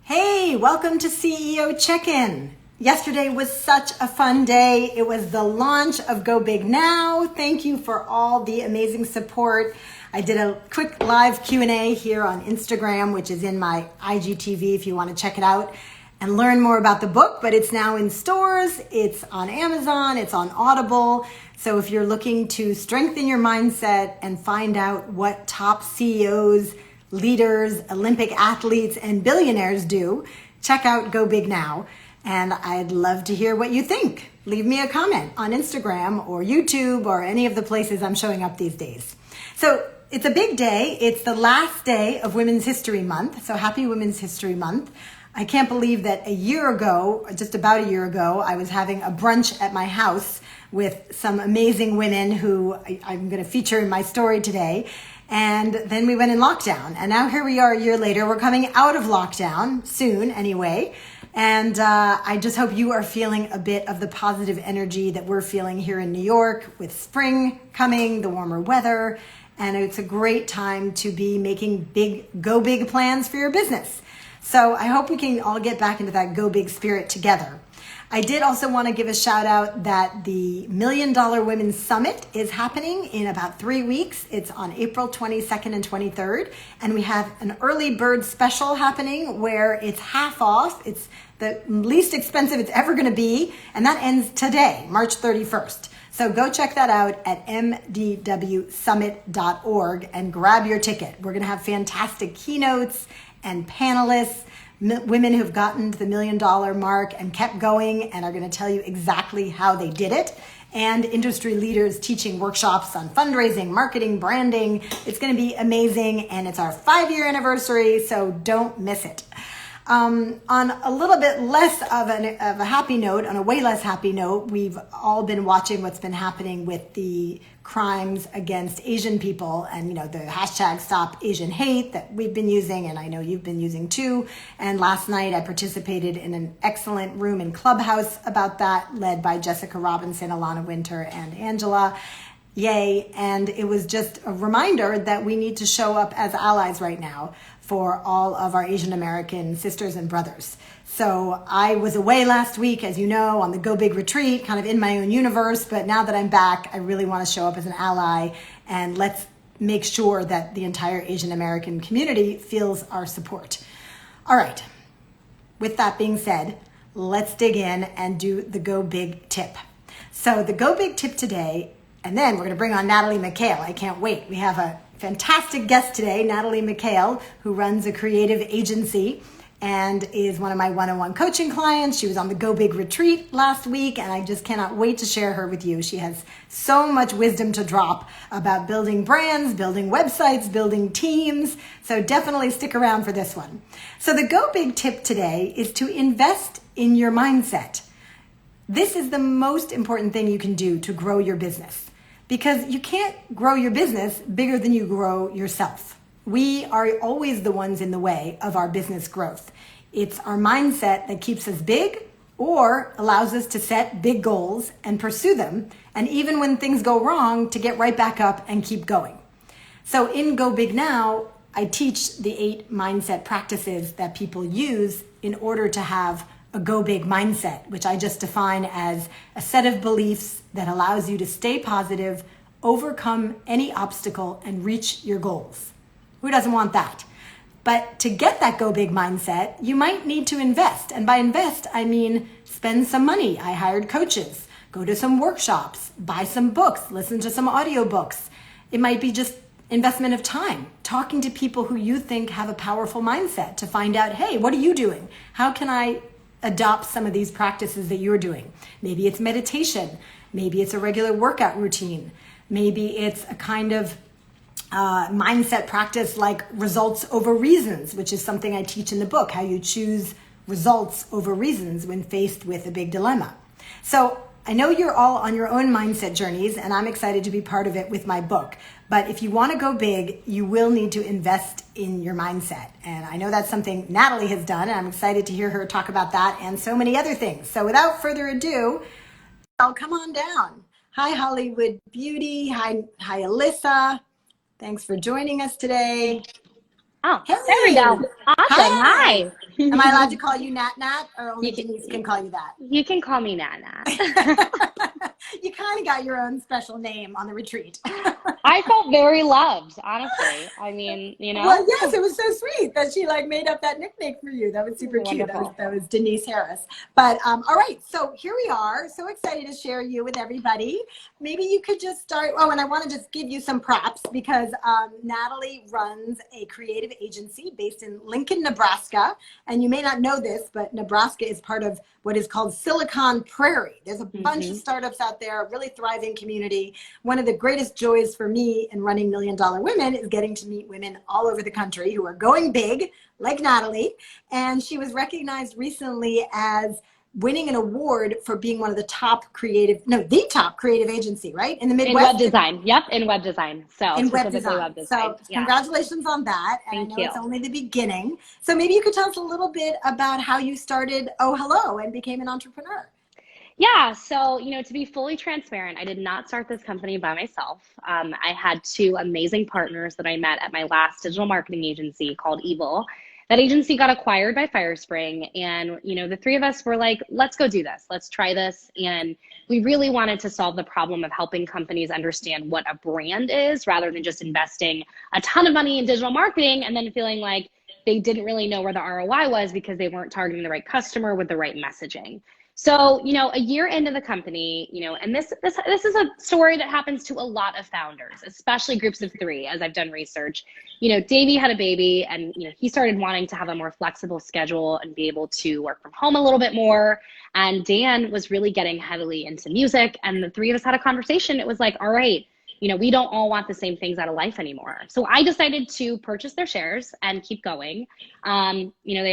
Hey, welcome to CEO Check-In. Yesterday was such a fun day. It was the launch of Go Big Now. Thank you for all the amazing support. I did a quick live Q&A here on Instagram, which is in my IGTV if you want to check it out and learn more about the book, but it's now in stores, it's on Amazon, it's on Audible. So if you're looking to strengthen your mindset and find out what top CEOs, leaders, Olympic athletes, and billionaires do, check out Go Big Now. And I'd love to hear what you think. Leave me a comment on Instagram or YouTube or any of the places I'm showing up these days. So it's a big day. It's the last day of Women's History Month. So happy Women's History Month. I can't believe that a year ago, just about a year ago, I was having a brunch at my house with some amazing women who I'm going to feature in my story today. And then we went in lockdown. And now here we are a year later. We're coming out of lockdown soon anyway. And I just hope you are feeling a bit of the positive energy that we're feeling here in New York with spring coming, the warmer weather. And it's a great time to be making go big plans for your business. So I hope we can all get back into that go big spirit together. I did also want to give a shout out that the $1 Million Women's Summit is happening in about 3 weeks. It's on April 22nd and 23rd. And we have an early bird special happening where it's half off. It's the least expensive it's ever going to be. And that ends today, March 31st. So go check that out at mdwsummit.org and grab your ticket. We're going to have fantastic keynotes and panelists, women who've gotten to the $1 million mark and kept going and are going to tell you exactly how they did it, and industry leaders teaching workshops on fundraising, marketing, branding. It's going to be amazing, and it's our 5-year anniversary, so don't miss it. On a little bit less of a happy note, on a way less happy note, we've all been watching what's been happening with the crimes against Asian people and, the hashtag Stop Asian Hate that we've been using, and I know you've been using too. And last night I participated in an excellent room in Clubhouse about that, led by Jessica Robinson, Alana Winter, and Angela. Yay. And it was just a reminder that we need to show up as allies right now for all of our Asian American sisters and brothers. So I was away last week, as you know, on the Go Big retreat, kind of in my own universe. But now that I'm back, I really want to show up as an ally, and let's make sure that the entire Asian American community feels our support. All right. With that being said, let's dig in and do the Go Big tip. So the Go Big tip today, and then we're going to bring on Natalie Micale. I can't wait. We have a fantastic guest today, Natalie Micale, who runs a creative agency and is one of my one-on-one coaching clients. She was on the Go Big retreat last week, and I just cannot wait to share her with you. She has so much wisdom to drop about building brands, building websites, building teams. So definitely stick around for this one. So the Go Big tip today is to invest in your mindset. This is the most important thing you can do to grow your business, because you can't grow your business bigger than you grow yourself. We are always the ones in the way of our business growth. It's our mindset that keeps us big or allows us to set big goals and pursue them. And even when things go wrong, to get right back up and keep going. So in Go Big Now, I teach the 8 mindset practices that people use in order to have a Go Big mindset, which I just define as a set of beliefs that allows you to stay positive, overcome any obstacle, and reach your goals. Who doesn't want that? But to get that Go Big mindset, you might need to invest. And by invest, I mean spend some money. I hired coaches, go to some workshops, buy some books, listen to some audiobooks. It might be just investment of time, talking to people who you think have a powerful mindset to find out, hey, what are you doing? How can I adopt some of these practices that you're doing? Maybe it's meditation. Maybe it's a regular workout routine. Maybe it's a kind of mindset practice like results over reasons, which is something I teach in the book, how you choose results over reasons when faced with a big dilemma. So I know you're all on your own mindset journeys, and I'm excited to be part of it with my book. But if you want to go big, you will need to invest in your mindset. And I know that's something Natalie has done, and I'm excited to hear her talk about that and so many other things. So without further ado, I'll come on down. Hi, Hollywood Beauty. Hi, Alyssa. Thanks for joining us today. Oh, there we Hey, go. Awesome. hi. Hi. Am I allowed to call you Nat, or only You Denise can, can call you that? you can call me Nat Nat. You kind of got your own special name on the retreat. I felt very loved, honestly. I mean, Well, yes, it was so sweet that she like made up that nickname for you. That was super cute. Wonderful. That was Denise Harris. But all right, so here we are. So excited to share you with everybody. Maybe you could just start. Oh, and I want to just give you some props because Natalie runs a creative agency based in Lincoln, Nebraska. And you may not know this, but Nebraska is part of what is called Silicon Prairie. There's a bunch of startups out there, a really thriving community. One of the greatest joys for me in running $1 Million Women is getting to meet women all over the country who are going big, like Natalie. And she was recognized recently as winning an award for being one of the top creative, no, the top creative agency, right? In the In Midwest. web design. Yep, in web design. So In web specifically design. web design. So Yeah. congratulations on that. And I Thank know you. it's only the beginning. So maybe you could tell us a little bit about how you started Oh Hello and became an entrepreneur. Yeah, so, to be fully transparent, I did not start this company by myself. I had two amazing partners that I met at my last digital marketing agency called Evil. That agency got acquired by Firespring, and, the three of us were like, let's go do this. Let's try this. And we really wanted to solve the problem of helping companies understand what a brand is rather than just investing a ton of money in digital marketing and then feeling like they didn't really know where the ROI was because they weren't targeting the right customer with the right messaging. So, a year into the company, and this is a story that happens to a lot of founders, especially groups of three, as I've done research. Davey had a baby and, he started wanting to have a more flexible schedule and be able to work from home a little bit more. And Dan was really getting heavily into music. And the three of us had a conversation. It was like, all right, we don't all want the same things out of life anymore. So I decided to purchase their shares and keep going. They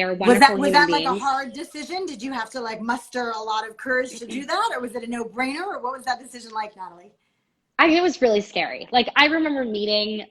are wonderful Was human that like a beings. hard decision? Did you have to like muster a lot of courage to do that? Or was it a no-brainer? Or what was that decision like, Natalie? I mean, it was really scary. Like I remember meeting,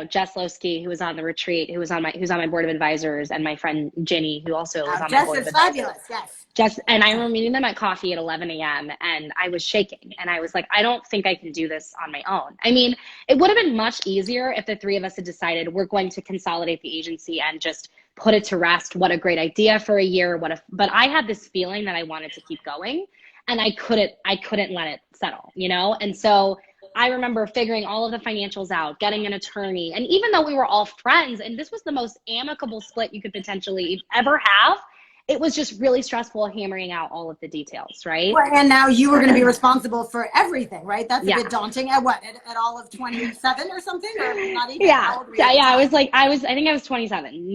Jess Lowski, who was on the retreat, who's on my board of advisors, and my friend Ginny, who also was on my Jess board of is advisors. fabulous. Yes. Jess, and I remember meeting them at coffee at 11 a.m. and I was shaking and I was like, I don't think I can do this on my own. I mean, it would have been much easier if the three of us had decided we're going to consolidate the agency and just put it to rest. What a great idea for a year. But I had this feeling that I wanted to keep going and I couldn't let it settle, And so I remember figuring all of the financials out, getting an attorney. And even though we were all friends and this was the most amicable split you could potentially ever have, it was just really stressful hammering out all of the details, right? Well, and now you were going to be responsible for everything, right? That's a Yeah. bit daunting. At what? At all of 27 or something, or not even? Yeah. How old were you at the Yeah. time? I think I was 27.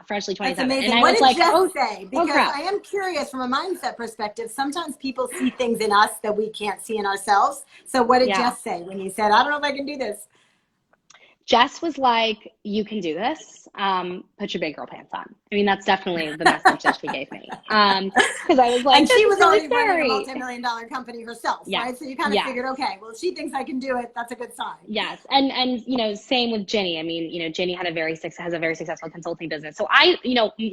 Freshly 27. That's amazing. And I What was did like, Jess oh, say? oh Because crap. I am curious from a mindset perspective. Sometimes people see things in us that we can't see in ourselves. So what did Yeah. Jess say when you said, I don't know if I can do this? Jess was like, you can do this. Put your big girl pants on. I mean, that's definitely the message that she gave me. Because I was like, And this she is was really already running a scary. multi-million-dollar company herself, Yes. right? So you kind of Yes. figured, okay, well, if she thinks I can do it, that's a good sign. Yes. And same with Ginny. I mean, Ginny has a very successful consulting business. So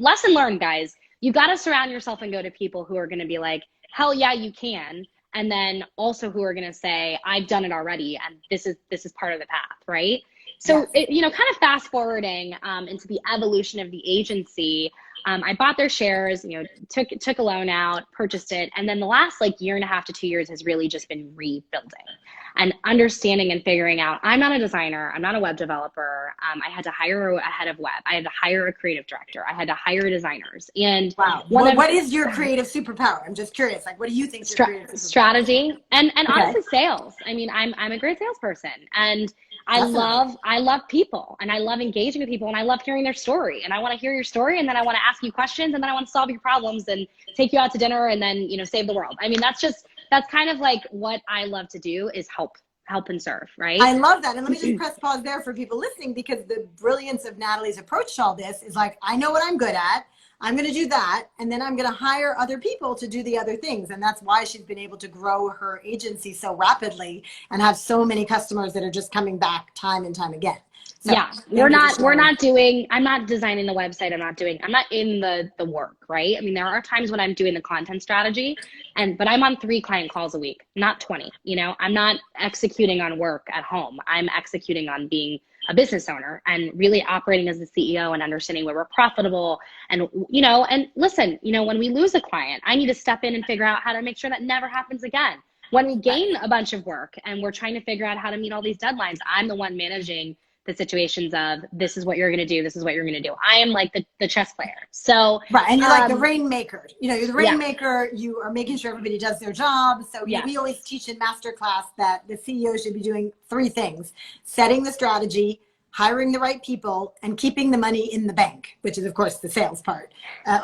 lesson learned, guys, you got to surround yourself and go to people who are going to be like, hell yeah, you can. And then also who are going to say, I've done it already. And this is part of the path. Right. So, Yes. kind of fast forwarding into the evolution of the agency, I bought their shares, took a loan out, purchased it. And then the last year and a half to 2 years has really just been rebuilding and understanding and figuring out, I'm not a designer. I'm not a web developer. I had to hire a head of web. I had to hire a creative director. I had to hire designers. And wow. What is your creative superpower? I'm just curious. Like, what do you think your creative superpower is? Strategy and Okay. honestly sales. I mean, I'm a great salesperson and I love people and I love engaging with people and I love hearing their story and I want to hear your story and then I want to ask you questions and then I want to solve your problems and take you out to dinner and then, save the world. I mean, that's kind of like what I love to do is help and serve, right? I love that. And let me just press pause there for people listening because the brilliance of Natalie's approach to all this is like, I know what I'm good at. I'm going to do that. And then I'm going to hire other people to do the other things. And that's why she's been able to grow her agency so rapidly and have so many customers that are just coming back time and time again. So, yeah, I'm not designing the website. I'm not in the work, right? I mean, there are times when I'm doing the content strategy but I'm on 3 client calls a week, not 20, I'm not executing on work at home. I'm executing on being a business owner and really operating as the CEO and understanding where we're profitable. And, and listen, when we lose a client, I need to step in and figure out how to make sure that never happens again. When we gain a bunch of work and we're trying to figure out how to meet all these deadlines, I'm the one managing the situations of, this is what you're going to do. This is what you're going to do. I am like the chess player. So, right. And you're like the rainmaker, you're the rainmaker. Yeah. You are making sure everybody does their job. So we always teach in masterclass that the CEO should be doing 3 things: setting the strategy, hiring the right people, and keeping the money in the bank, which is of course the sales part,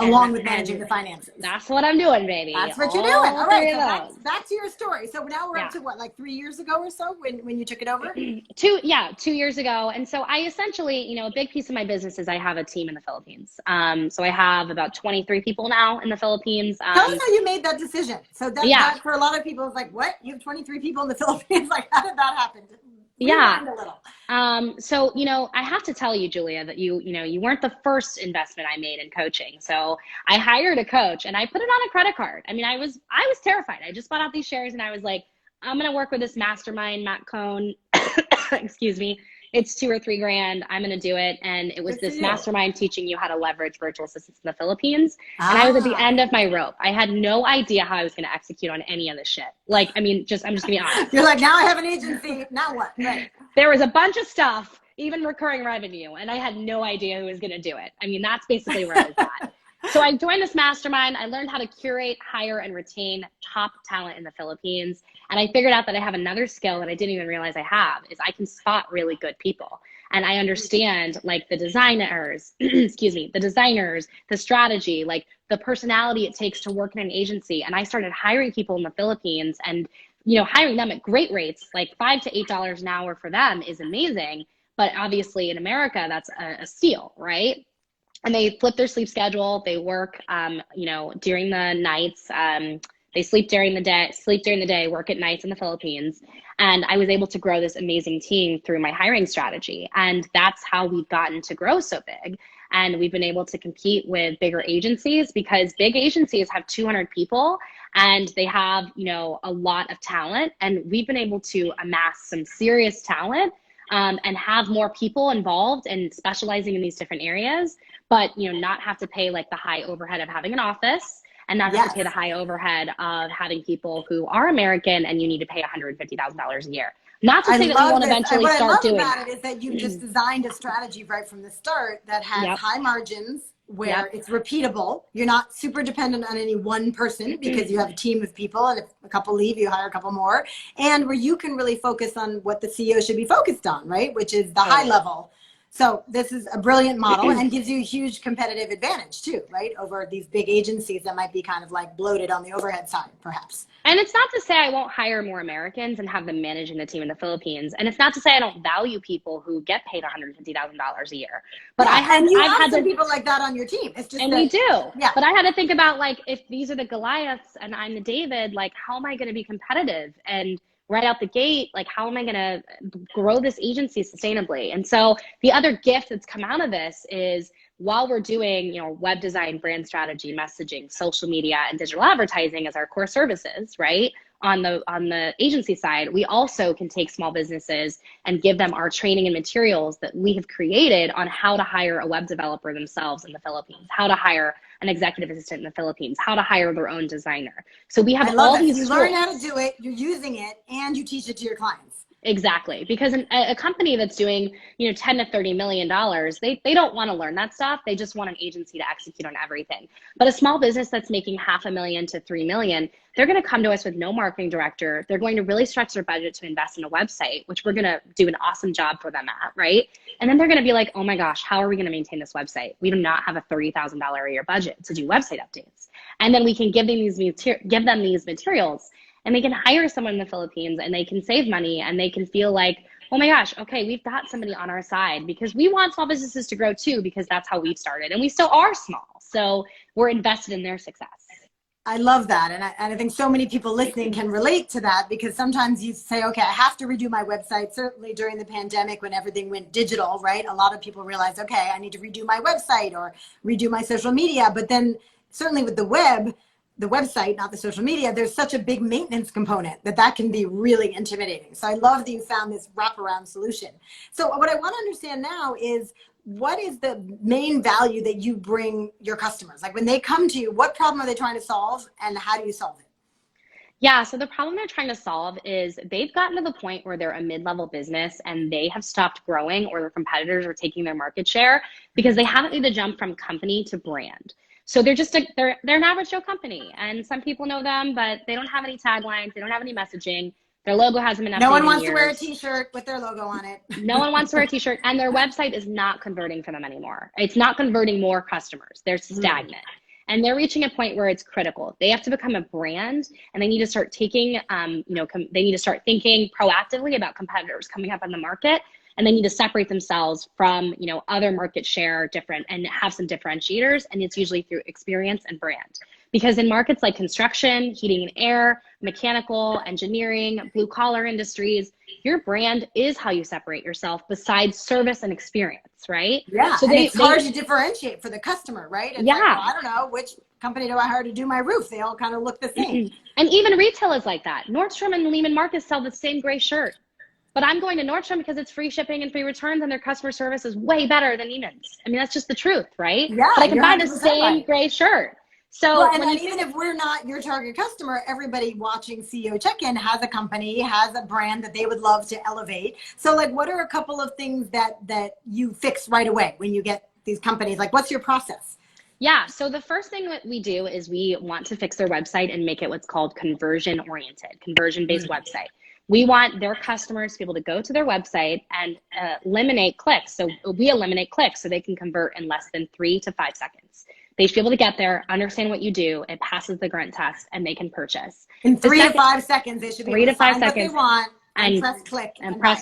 along with managing the finances. That's what I'm doing, baby. That's what you're doing. All right, so back to your story. So now we're up to what, like 3 years ago or so when you took it over? 2 years ago. And so I essentially, a big piece of my business is I have a team in the Philippines. So I have about 23 people now in the Philippines. Tell us how you made that decision. So that for a lot of people is like, what? You have 23 people in the Philippines? Like, how did that happen? Rewind a little. So, I have to tell you, Julia, that you weren't the first investment I made in coaching. So I hired a coach and I put it on a credit card. I mean, I was terrified. I just bought out these shares and I was like, I'm going to work with this mastermind, Matt Cohn. Excuse me. It's $2 or $3 grand. I'm going to do it. And it was this mastermind teaching you how to leverage virtual assistants in the Philippines. And I was at the end of my rope. I had no idea how I was going to execute on any of this shit. Like, I mean, I'm just gonna be honest. You're like, now I have an agency. Now what? Right. There was a bunch of stuff, even recurring revenue, and I had no idea who was going to do it. I mean, that's basically where I was at. So I joined this mastermind. I learned how to curate, hire, and retain top talent in the Philippines. And I figured out that I have another skill that I didn't even realize I have, is I can spot really good people. And I understand like the designers, the designers, the strategy, like the personality it takes to work in an agency. And I started hiring people in the Philippines and, hiring them at great rates, like $5 to $8 an hour for them is amazing. But obviously in America, that's a steal, right? And they flip their sleep schedule. They work, during the nights. They sleep during the day, work at nights in the Philippines. And I was able to grow this amazing team through my hiring strategy. And that's how we've gotten to grow so big. And we've been able to compete with bigger agencies because big agencies have 200 people and they have, a lot of talent. And we've been able to amass some serious talent and have more people involved and specializing in these different areas, but, not have to pay like the high overhead of having an office. And not have to pay the high overhead of having people who are American and you need to pay $150,000 a year. Not to say that we won't eventually start doing that. What I love about it is that you've just designed a strategy right from the start that has high margins, where it's repeatable. You're not super dependent on any one person because you have a team of people, and if a couple leave, you hire a couple more, and where you can really focus on what the CEO should be focused on, right? Which is the high level. So this is a brilliant model and gives you a huge competitive advantage too, right? Over these big agencies that might be kind of like bloated on the overhead side, perhaps. And it's not to say I won't hire more Americans and have them managing the team in the Philippines. And it's not to say I don't value people who get paid $150,000 a year. But I've had some people like that on your team. It's just we do. Yeah. But I had to think about, like, if these are the Goliaths and I'm the David, like, how am I going to be competitive? And right out the gate, like, how am I going to grow this agency sustainably? And so the other gift that's come out of this is, while we're doing, web design, brand strategy, messaging, social media, and digital advertising as our core services, right? On the agency side, we also can take small businesses and give them our training and materials that we have created on how to hire a web developer themselves in the Philippines, how to hire an executive assistant in the Philippines, how to hire their own designer. So we have all these tools. You learn how to do it, you're using it, and you teach it to your clients. Exactly. Because a company that's doing, $10 to $30 million, they don't want to learn that stuff. They just want an agency to execute on everything. But a small business that's making $500,000 to $3 million, they're going to come to us with no marketing director. They're going to really stretch their budget to invest in a website, which we're going to do an awesome job for them at, right? And then they're going to be like, oh my gosh, how are we going to maintain this website? We do not have a $30,000 a year budget to do website updates. And then we can give them these materials. And they can hire someone in the Philippines and they can save money and they can feel like, oh my gosh, okay, we've got somebody on our side, because we want small businesses to grow too, because that's how we've started. And we still are small. So we're invested in their success. I love that. And I think so many people listening can relate to that, because sometimes you say, okay, I have to redo my website. Certainly during the pandemic when everything went digital, right? A lot of people realized, okay, I need to redo my website or redo my social media. But then certainly with the web, the website, not the social media, there's such a big maintenance component that can be really intimidating. So I love that you found this wraparound solution. So what I want to understand now is, what is the main value that you bring your customers? Like when they come to you, what problem are they trying to solve and how do you solve it? Yeah, so the problem they're trying to solve is they've gotten to the point where they're a mid-level business and they have stopped growing, or their competitors are taking their market share because they haven't made the jump from company to brand. So they're just they're an average Joe company, and some people know them, but they don't have any taglines, they don't have any messaging. Their logo hasn't been updated. No one wants to wear a t-shirt with their logo on it. No one wants to wear a t-shirt, and their website is not converting for them anymore. It's not converting more customers. They're stagnant. And they're reaching a point where it's critical. They have to become a brand, and they need to start taking, they need to start thinking proactively about competitors coming up on the market, and they need to separate themselves from, other market share and have some differentiators. And it's usually through experience and brand. Because in markets like construction, heating and air, mechanical, engineering, blue collar industries, your brand is how you separate yourself besides service and experience, right? Yeah, so it's hard to differentiate for the customer, right? It's like, well, I don't know, which company do I hire to do my roof? They all kind of look the same. And even retail is like that. Nordstrom and Lehman Marcus sell the same gray shirt. But I'm going to Nordstrom because it's free shipping and free returns, and their customer service is way better than Neiman's. I mean, that's just the truth, right? Yeah, but I can buy the same gray shirt. So well, and even if we're not your target customer, everybody watching CEO Check-In has a company, has a brand that they would love to elevate. So like, what are a couple of things that you fix right away when you get these companies? Like, what's your process? Yeah, so the first thing that we do is we want to fix their website and make it what's called conversion-oriented, conversion-based website. We want their customers to be able to go to their website and eliminate clicks. So we eliminate clicks so they can convert in less than 3 to 5 seconds. They should be able to get there, understand what you do, it passes the grunt test, and they can purchase. In 3 to 5 seconds, they should be able to find what they want and press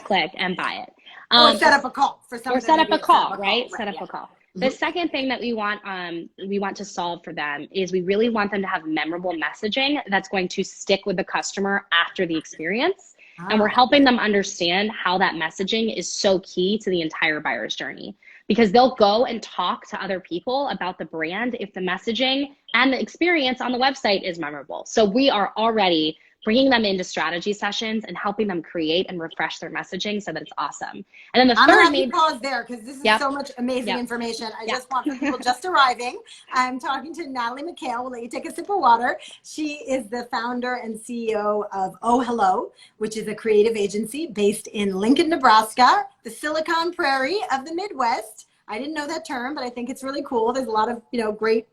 click and buy it. Or set up a call for something. Or set up a call, right? Set up a call. The second thing that we want to solve for them is we really want them to have memorable messaging that's going to stick with the customer after the experience. And we're helping them understand how that messaging is so key to the entire buyer's journey. Because they'll go and talk to other people about the brand if the messaging and the experience on the website is memorable. So we are already bringing them into strategy sessions and helping them create and refresh their messaging so that it's awesome. And then the I'm third going to pause there because this is so much amazing information. I just want for people just arriving. I'm talking to Natalie Micale. We'll let you take a sip of water. She is the founder and CEO of Oh Hello, which is a creative agency based in Lincoln, Nebraska, the Silicon Prairie of the Midwest. I didn't know that term, but I think it's really cool. There's a lot of, great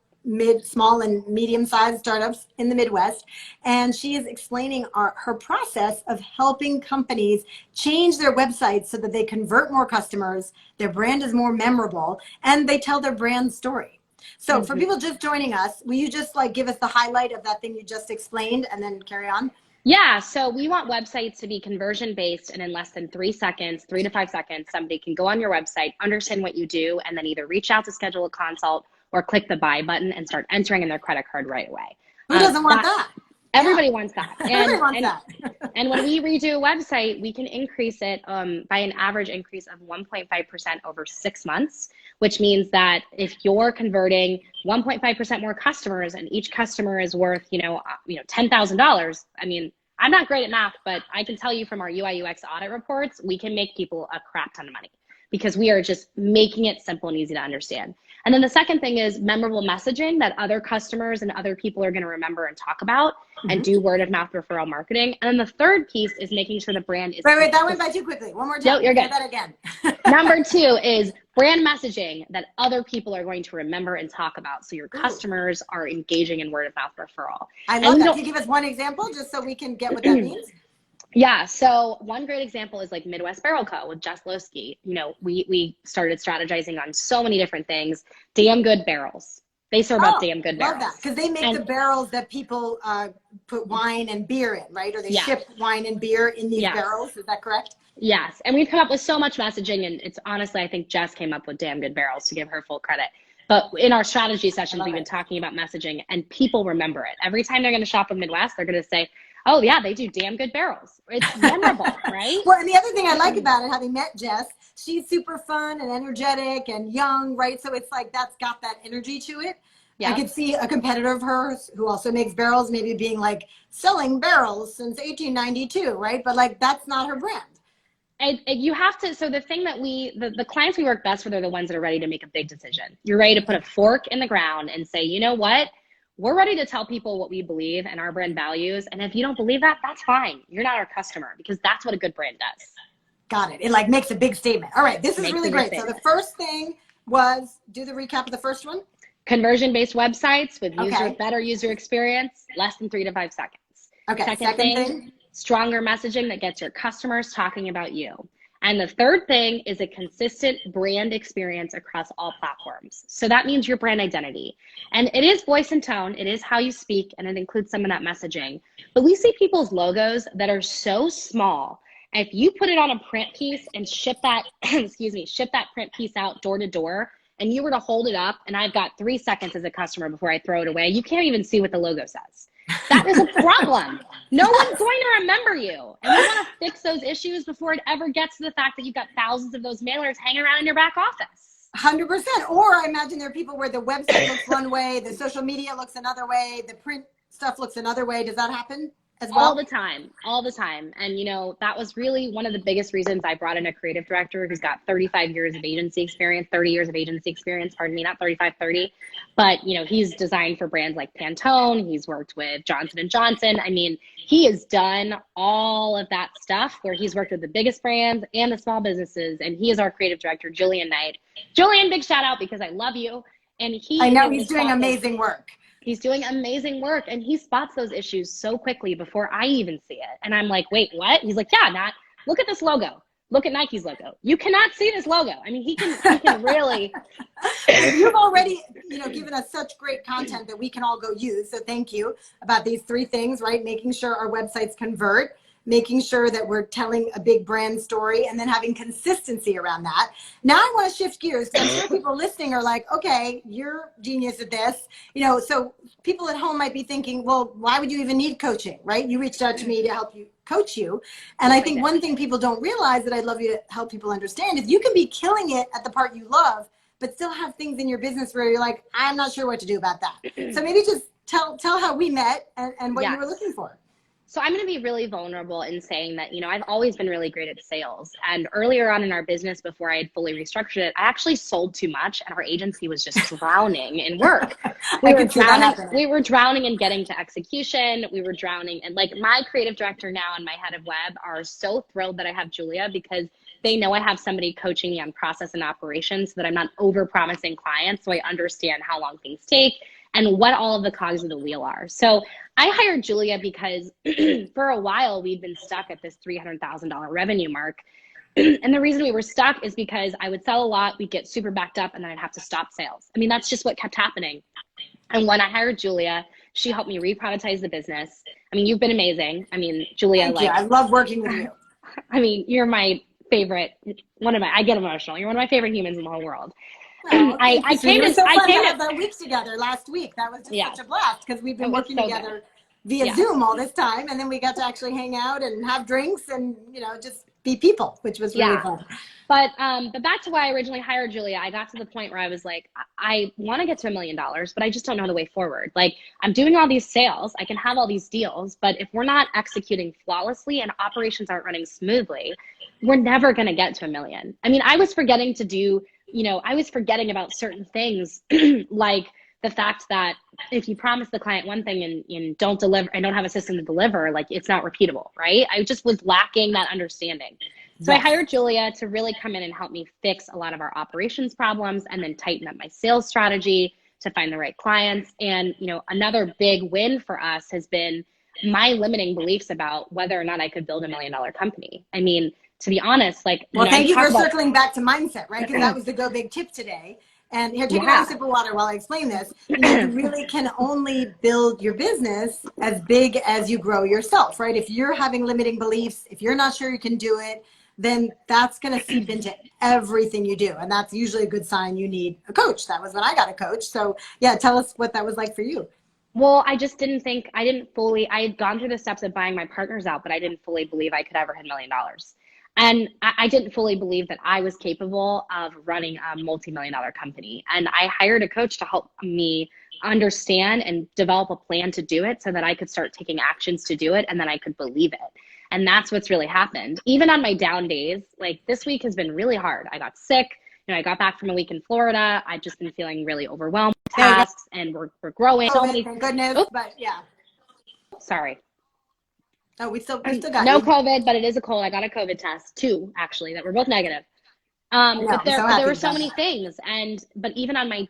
small and medium-sized startups in the Midwest. And she is explaining her process of helping companies change their websites so that they convert more customers, their brand is more memorable, and they tell their brand story. So for people just joining us, will you just give us the highlight of that thing you just explained and then carry on? Yeah, so we want websites to be conversion-based, and in less than 3 seconds, 3 to 5 seconds, somebody can go on your website, understand what you do, and then either reach out to schedule a consult or click the buy button and start entering in their credit card right away. Who doesn't want that? Everybody wants that. Everybody wants that. And when we redo a website, we can increase it by an average increase of 1.5% over 6 months, which means that if you're converting 1.5% more customers and each customer is worth, $10,000, I mean, I'm not great at math, but I can tell you from our UI UX audit reports, we can make people a crap ton of money because we are just making it simple and easy to understand. And then the second thing is memorable messaging that other customers and other people are going to remember and talk about and do word of mouth referral marketing. And then the third piece is making sure the brand is— Wait, that went by too quickly. One more time. No, you're good. Say that again. Number 2 is brand messaging that other people are going to remember and talk about. So your customers are engaging in word of mouth referral. I love that. Can you give us one example just so we can get what that means? Yeah, so one great example is like Midwest Barrel Co. with Jess Losky. We started strategizing on so many different things. Damn good barrels. They serve up damn good barrels. Love that, because they make the barrels that people put wine and beer in, right? Or they ship wine and beer in these barrels. Is that correct? Yes, and we've come up with so much messaging, and it's honestly, I think Jess came up with damn good barrels, to give her full credit. But in our strategy sessions, we've been talking about messaging, and people remember it. Every time they're going to shop in Midwest, they're going to say, oh yeah, they do damn good barrels. It's memorable, right? Well, and the other thing I like about it, having met Jess, she's super fun and energetic and young, right? So it's like that's got that energy to it. I Yeah. could see a competitor of hers who also makes barrels maybe being like selling barrels since 1892, right? But like that's not her brand. And you have to, so the thing that the clients we work best with are the ones that are ready to make a big decision. You're ready to put a fork in the ground and say, you know what? We're ready to tell people what we believe and our brand values. And if you don't believe that, that's fine. You're not our customer, because that's what a good brand does. Got it. It like makes a big statement. All right, this is Makes a really big great. So the statement. first thing was, do the recap of the first one. Conversion-based websites with Okay. better user experience, less than 3 to 5 seconds. Okay. Second Second thing, thing. stronger messaging that gets your customers talking about you. And the third thing is a consistent brand experience across all platforms. So that means your brand identity. And it is voice and tone, it is how you speak, and it includes some of that messaging. But we see people's logos that are so small. If you put it on a print piece and ship that, ship that print piece out door to door, and you were to hold it up, and I've got 3 seconds as a customer before I throw it away, you can't even see what the logo says. That is a problem. No one's going to remember you. And we want to fix those issues before it ever gets to the fact that you've got thousands of those mailers hanging around in your back office. 100%. Or I imagine there are people where the website looks one way, the social media looks another way, the print stuff looks another way. Does that happen as well? All the time. And that was really one of the biggest reasons I brought in a creative director who's got 30 years of agency experience, pardon me, not 35, 30. But, he's designed for brands like Pantone. He's worked with Johnson & Johnson. I mean, he has done all of that stuff where he's worked with the biggest brands and the small businesses. And he is our creative director, Julian Knight. Julian, big shout out, because I love you. And I know he's doing amazing work. He's doing amazing work, and he spots those issues so quickly before I even see it. And I'm like, wait, what? He's like, yeah, Nat, look at this logo. Look at Nike's logo. You cannot see this logo. I mean, he can really. You've already, given us such great content that we can all go use. So thank you about these 3 things, right? Making sure our websites convert, making sure that we're telling a big brand story, and then having consistency around that. Now I want to shift gears, because I'm sure people listening are like, okay, you're genius at this. So people at home might be thinking, well, why would you even need coaching, right? You reached out to me to help you coach you. And I think one thing people don't realize that I'd love you to help people understand is you can be killing it at the part you love, but still have things in your business where you're like, I'm not sure what to do about that. So maybe just tell how we met and what you were looking for. So I'm going to be really vulnerable in saying that, I've always been really great at sales. And earlier on in our business, before I had fully restructured it, I actually sold too much, and our agency was just drowning in work. We were drowning in getting to execution. We were drowning. And like, my creative director now and my head of web are so thrilled that I have Julia, because they know I have somebody coaching me on process and operations, so that I'm not over promising clients. So I understand how long things take and what all of the cogs of the wheel are. So I hired Julia because for a while we'd been stuck at this $300,000 revenue mark. And the reason we were stuck is because I would sell a lot, we'd get super backed up, and then I'd have to stop sales. I mean, that's just what kept happening. And when I hired Julia, she helped me reprioritize the business. I mean, you've been amazing. I mean, Julia, Thank you. I love working with you. I mean, you're my favorite, I get emotional. You're one of my favorite humans in the whole world. Well, I came to have that week together last week. That was just such a blast, because we've been working together via Zoom all this time, and then we got to actually hang out and have drinks and just be people, which was really fun. But back to why I originally hired Julia, I got to the point where I was like, I want to get to $1 million, but I just don't know the way forward. Like, I'm doing all these sales, I can have all these deals, but if we're not executing flawlessly and operations aren't running smoothly, we're never going to get to $1 million. I mean, I was forgetting about certain things like the fact that if you promise the client one thing and don't deliver and don't have a system to deliver, like, it's not repeatable, right? I just was lacking that understanding. So I hired Julia to really come in and help me fix a lot of our operations problems, and then tighten up my sales strategy to find the right clients. And, another big win for us has been my limiting beliefs about whether or not I could build $1 million company. I mean, to be honest, like, well, thank you for circling back to mindset, right? Because that was the go big tip today. And here, take another sip of water while I explain this. You really can only build your business as big as you grow yourself, right? If you're having limiting beliefs, if you're not sure you can do it, then that's going to seep into everything you do. And that's usually a good sign you need a coach. That was when I got a coach. So yeah, tell us what that was like for you. Well, I had gone through the steps of buying my partners out, but I didn't fully believe I could ever hit $1 million. And I didn't fully believe that I was capable of running a multi-million-dollar company. And I hired a coach to help me understand and develop a plan to do it so that I could start taking actions to do it, and then I could believe it. And that's what's really happened. Even on my down days, like this week has been really hard. I got sick. I got back from a week in Florida. I've just been feeling really overwhelmed with tasks, and we're growing. So many, thank goodness, but yeah. Sorry. Oh, we still got no you. COVID, but it is a cold. I got a COVID test, 2 actually, that were both negative. But there were so many things, but even on my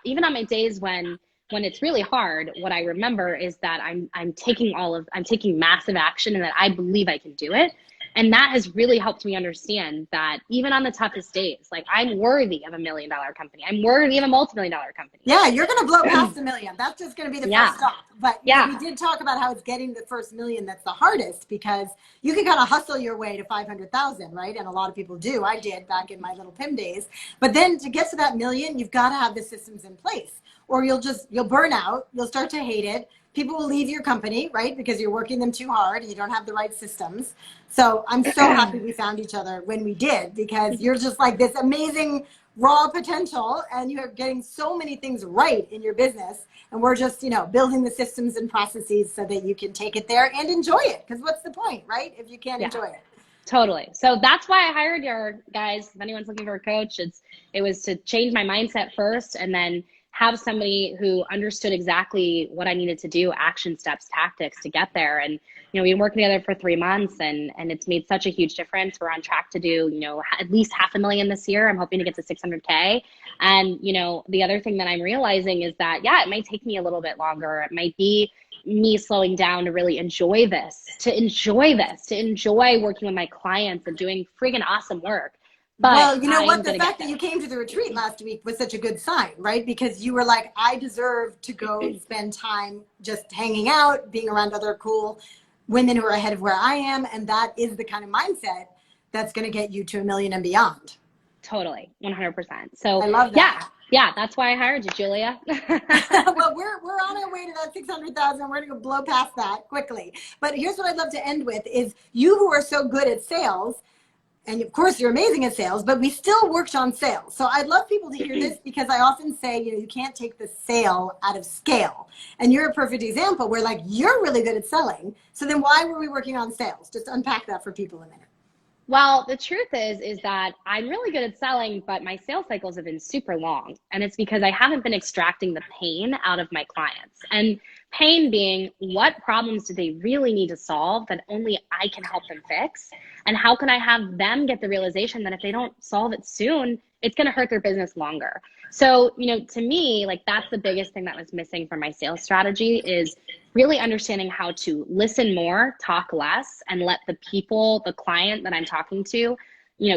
even on my days when it's really hard, what I remember is that I'm taking massive action, and that I believe I can do it. And that has really helped me understand that even on the toughest days, like I'm worthy of $1 million company. I'm worthy of a multi-million-dollar company. Yeah, you're going to blow past $1 million. That's just going to be the first stop. But we did talk about how it's getting the first $1 million that's the hardest, because you can kind of hustle your way to 500,000, right? And a lot of people do. I did back in my little Pim days. But then to get to that $1 million, you've got to have the systems in place, or you'll burn out. You'll start to hate it. People will leave your company, right? Because you're working them too hard and you don't have the right systems. So I'm so happy we found each other when we did, because you're just like this amazing raw potential, and you're getting so many things right in your business. And we're just, building the systems and processes so that you can take it there and enjoy it. Because what's the point, right? If you can't enjoy it. Totally. So that's why I hired your guys. If anyone's looking for a coach, it was to change my mindset first, and then have somebody who understood exactly what I needed to do, action steps, tactics to get there. And, we've been working together for 3 months, and it's made such a huge difference. We're on track to do, at least $500,000 this year. I'm hoping to get to 600K. And, the other thing that I'm realizing is that, it might take me a little bit longer. It might be me slowing down to really enjoy to enjoy working with my clients and doing friggin' awesome work. But well, you know what? The fact that you came to the retreat last week was such a good sign, right? Because you were like, I deserve to go spend time just hanging out, being around other cool women who are ahead of where I am. And that is the kind of mindset that's going to get you to $1 million and beyond. Totally. 100%. So I love that. Yeah. That's why I hired you, Julia. Well, we're on our way to that 600,000. We're going to blow past that quickly. But here's what I'd love to end with is, you who are so good at sales, and of course you're amazing at sales, but we still worked on sales. So I'd love people to hear this, because I often say, you can't take the sale out of scale. And you're a perfect example where like, you're really good at selling. So then why were we working on sales? Just unpack that for people a minute. Well, the truth is that I'm really good at selling, but my sales cycles have been super long. And it's because I haven't been extracting the pain out of my clients. And pain being, what problems do they really need to solve that only I can help them fix? And how can I have them get the realization that if they don't solve it soon, it's going to hurt their business longer? So, to me, like, that's the biggest thing that was missing from my sales strategy, is really understanding how to listen more, talk less, and let the client that I'm talking to,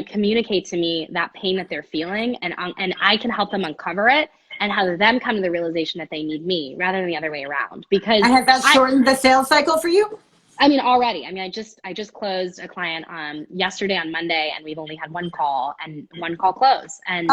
communicate to me that pain that they're feeling, and I can help them uncover it and have them come to the realization that they need me rather than the other way around. Because and has that shortened the sales cycle for you? Already. I just closed a client yesterday on Monday, and we've only had one call close. And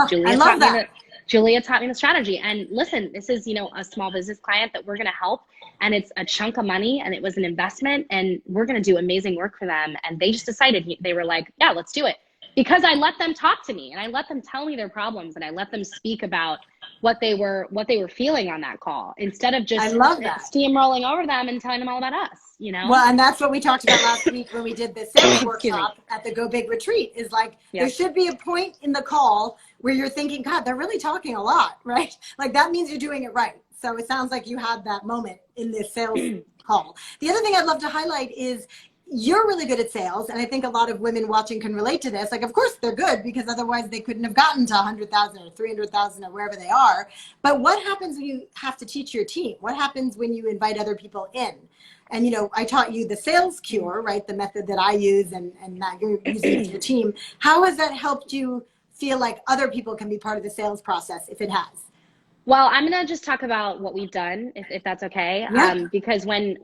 Julia taught me the strategy. And listen, this is, a small business client that we're going to help, and it's a chunk of money, and it was an investment, and we're going to do amazing work for them. And they just decided, they were like, yeah, let's do it. Because I let them talk to me, and I let them tell me their problems, and I let them speak about what they were feeling on that call, instead of just steamrolling over them and telling them all about us, Well, and that's what we talked about last week when we did the sales workshop at the Go Big retreat, is like, there should be a point in the call where you're thinking, God, they're really talking a lot, right? Like, that means you're doing it right. So it sounds like you had that moment in this sales call. The other thing I'd love to highlight is, you're really good at sales, and I think a lot of women watching can relate to this. Like, of course they're good, because otherwise they couldn't have gotten to 100,000 or 300,000 or wherever they are. But what happens when you have to teach your team? What happens when you invite other people in? And, I taught you the sales cure, right? The method that I use, and now you're using it with your team. How has that helped you feel like other people can be part of the sales process, if it has? Well, I'm going to just talk about what we've done, if that's okay. Yeah. Because when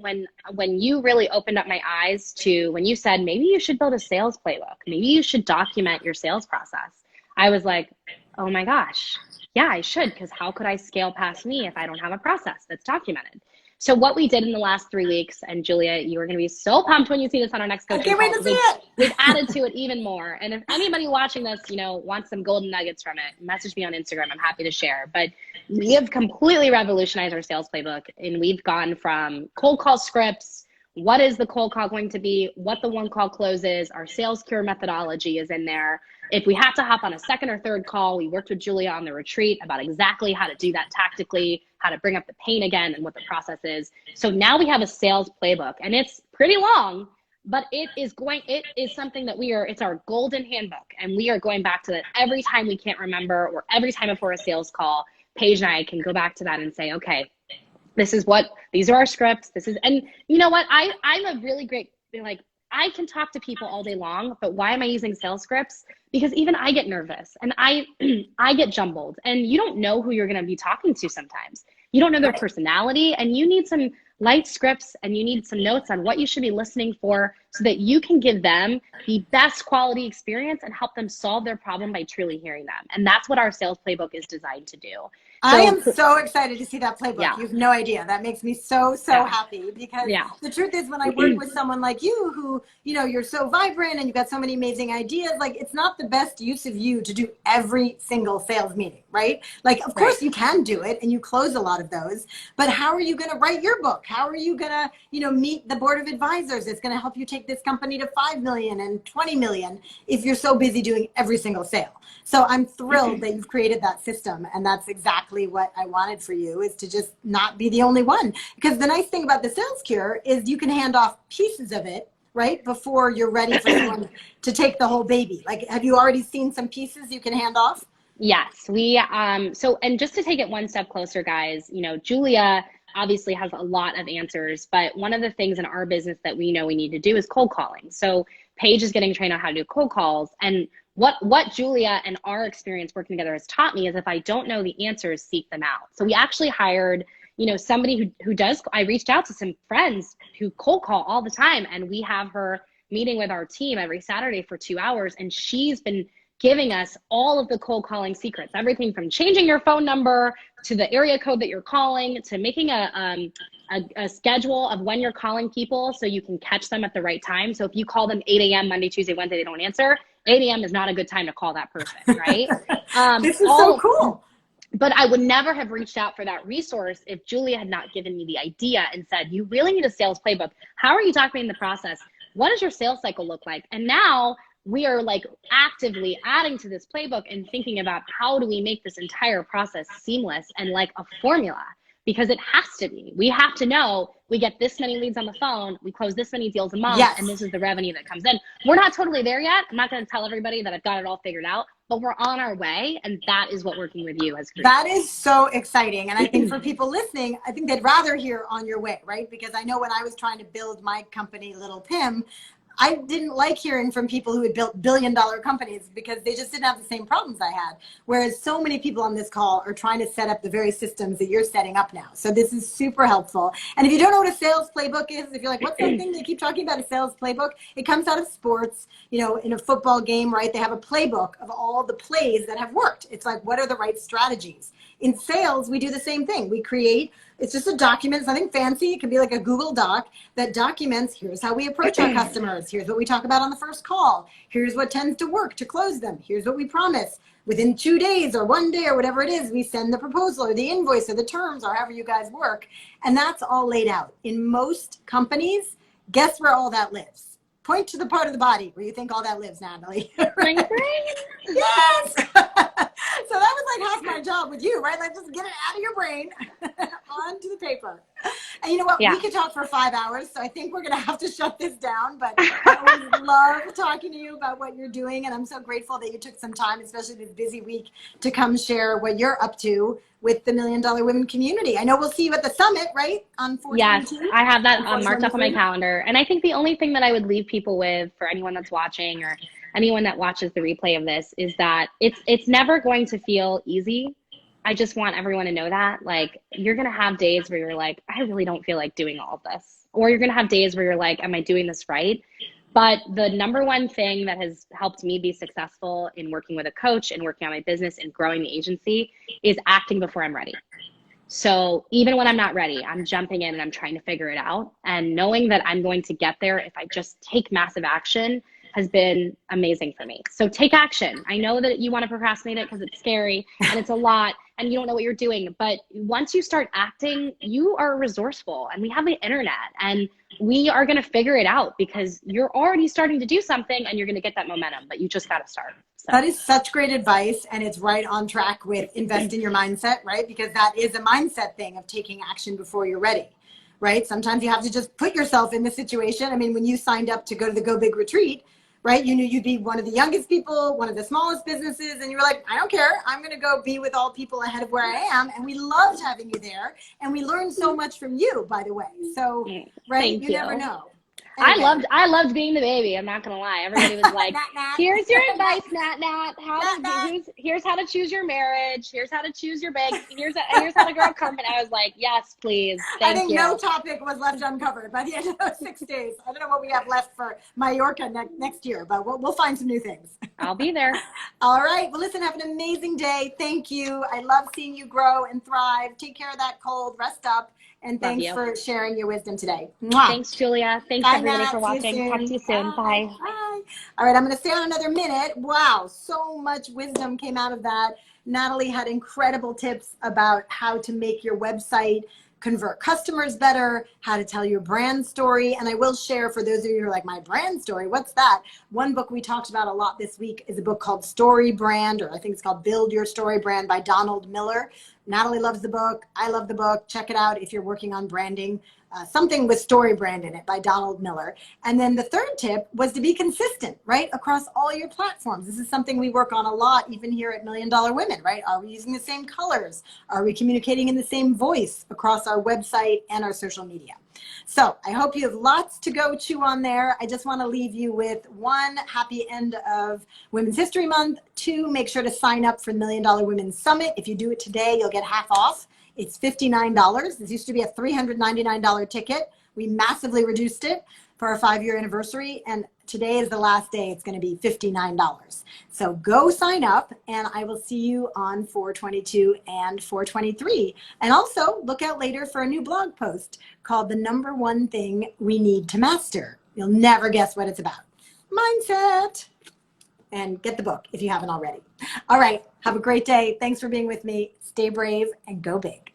you really opened up my eyes to, when you said, maybe you should build a sales playbook, maybe you should document your sales process, I was like, oh my gosh, yeah, I should. Because how could I scale past me if I don't have a process that's documented? So what we did in the last 3 weeks, and Julia, you are going to be so pumped when you see this on our next coaching can't call. wait to see it. We've added to it even more. And if anybody watching this, wants some golden nuggets from it, message me on Instagram. I'm happy to share. But we have completely revolutionized our sales playbook, and we've gone from cold call scripts. What is the cold call going to be? What the one call close is? Our sales cure methodology is in there. If we have to hop on a second or third call, we worked with Julia on the retreat about exactly how to do that tactically, how to bring up the pain again, and what the process is. So now we have a sales playbook, and it's pretty long, but it is something that it's our golden handbook, and we are going back to that every time we can't remember, or every time before a sales call. Paige and I can go back to that and say, okay, these are our scripts. And you know what? I'm a really great, I can talk to people all day long, but why am I using sales scripts? Because even I get nervous, and I get jumbled, and you don't know who you're going to be talking to sometimes. You don't know their personality, and you need some light scripts, and you need some notes on what you should be listening for so that you can give them the best quality experience and help them solve their problem by truly hearing them. And that's what our sales playbook is designed to do. I am so excited to see that playbook. Yeah. You have no idea. That makes me so happy, because the truth is, when I work with someone like you who, you're so vibrant and you've got so many amazing ideas, it's not the best use of you to do every single sales meeting, right? Of course you can do it, and you close a lot of those, but how are you going to write your book? How are you going to, meet the board of advisors that's going to help you take this company to 5 million and 20 million if you're so busy doing every single sale? So I'm thrilled that you've created that system, and that's exactly what I wanted for you, is to just not be the only one. Because the nice thing about the sales cure is you can hand off pieces of it, right, before you're ready for someone to take the whole baby. Have you already seen some pieces you can hand off? Yes, and just to take it one step closer, guys, Julia obviously has a lot of answers, but one of the things in our business that we know we need to do is cold calling. So Paige is getting trained on how to do cold calls, and what Julia and our experience working together has taught me is if I don't know the answers, seek them out. So we actually hired, somebody who does, I reached out to some friends who cold call all the time, and we have her meeting with our team every Saturday for 2 hours, and she's been giving us all of the cold calling secrets, everything from changing your phone number to the area code that you're calling, to making a schedule of when you're calling people so you can catch them at the right time. So if you call them 8 a.m. Monday, Tuesday, Wednesday, they don't answer, 8 a.m. is not a good time to call that person, right? This is so cool. But I would never have reached out for that resource if Julia had not given me the idea and said, you really need a sales playbook. How are you documenting the process? What does your sales cycle look like? And now we are actively adding to this playbook and thinking about how do we make this entire process seamless and like a formula, because it has to be. We have to know we get this many leads on the phone, we close this many deals a month, and this is the revenue that comes in. We're not totally there yet. I'm not going to tell everybody that I've got it all figured out, but we're on our way, and that is what working with you has created. That is so exciting. And I think for people listening, I think they'd rather hear on your way, right? Because I know when I was trying to build my company, Little Pim, I didn't like hearing from people who had built billion-dollar companies, because they just didn't have the same problems I had. Whereas so many people on this call are trying to set up the very systems that you're setting up now. So this is super helpful. And if you don't know what a sales playbook is, if you're like, what's that thing they keep talking about, a sales playbook? It comes out of sports. In a football game, right? They have a playbook of all the plays that have worked. It's like, what are the right strategies? In sales, we do the same thing. We create, it's just a document, it's nothing fancy. It can be like a Google Doc that documents, here's how we approach our customers. Here's what we talk about on the first call. Here's what tends to work to close them. Here's what we promise. Within 2 days or 1 day or whatever it is, we send the proposal or the invoice or the terms or however you guys work. And that's all laid out. In most companies, guess where all that lives? Point to the part of the body where you think all that lives, Natalie. Brain. Yes. So that was half my job with you, right? Just get it out of your brain onto the paper. And you know what? We could talk for 5 hours, so I think we're going to have to shut this down. But I always love talking to you about what you're doing, and I'm so grateful that you took some time, especially this busy week, to come share what you're up to with the $1 Million Women community. I know we'll see you at the summit, right? On 4/22? Yes, I have that marked up on my calendar. And I think the only thing that I would leave people with, for anyone that's watching or anyone that watches the replay of this, is that it's never going to feel easy. I just want everyone to know that. You're going to have days where you're like, I really don't feel like doing all of this. Or you're going to have days where you're like, am I doing this right? But the number one thing that has helped me be successful in working with a coach and working on my business and growing the agency is acting before I'm ready. So even when I'm not ready, I'm jumping in and I'm trying to figure it out. And knowing that I'm going to get there if I just take massive action has been amazing for me. So take action. I know that you want to procrastinate it because it's scary and it's a lot and you don't know what you're doing. But once you start acting, you are resourceful, and we have the internet, and we are going to figure it out because you're already starting to do something and you're going to get that momentum, but you just got to start. So. That is such great advice, and it's right on track with invest in your mindset, right? Because that is a mindset thing of taking action before you're ready, right? Sometimes you have to just put yourself in the situation. I mean, when you signed up to go to the Go Big retreat, right? You knew you'd be one of the youngest people, one of the smallest businesses, and you were like, I don't care. I'm going to go be with all people ahead of where I am. And we loved having you there. And we learned so much from you, by the way. So, right? You never know. Anyway. I loved being the baby. I'm not gonna lie. Everybody was like, "Here's your advice, Nat. Here's how to choose your marriage. Here's how to choose your bank. Here's how to grow a company." I was like, "Yes, please. Thank you." I think no topic was left uncovered by the end of those 6 days. I don't know what we have left for Mallorca next year, but we'll find some new things. I'll be there. All right. Well, listen. Have an amazing day. Thank you. I love seeing you grow and thrive. Take care of that cold. Rest up. And thanks for sharing your wisdom today. Mwah. Thanks, Julia. Thanks, everybody, for watching. Talk to you soon. Bye. Bye. All right, I'm going to stay on another minute. Wow, so much wisdom came out of that. Natalie had incredible tips about how to make your website convert customers better, how to tell your brand story. And I will share, for those of you who are like, my brand story, what's that? One book we talked about a lot this week is a book called Story Brand, or I think it's called Build Your Story Brand by Donald Miller. Natalie loves the book. I love the book. Check it out if you're working on branding. Something with Story Brand in it by Donald Miller. And then the third tip was to be consistent, right? Across all your platforms. This is something we work on a lot, even here at Million Dollar Women, right? Are we using the same colors? Are we communicating in the same voice across our website and our social media? So I hope you have lots to go chew on there. I just want to leave you with 1, happy end of Women's History Month. 2, make sure to sign up for the Million Dollar Women Summit. If you do it today, you'll get half off. It's $59. This used to be a $399 ticket. We massively reduced it for our 5-year anniversary. And today is the last day. It's going to be $59. So go sign up, and I will see you on 4/22 and 4/23. And also look out later for a new blog post called The Number One Thing We Need to Master. You'll never guess what it's about. Mindset. And get the book if you haven't already. All right. Have a great day. Thanks for being with me. Stay brave and go big.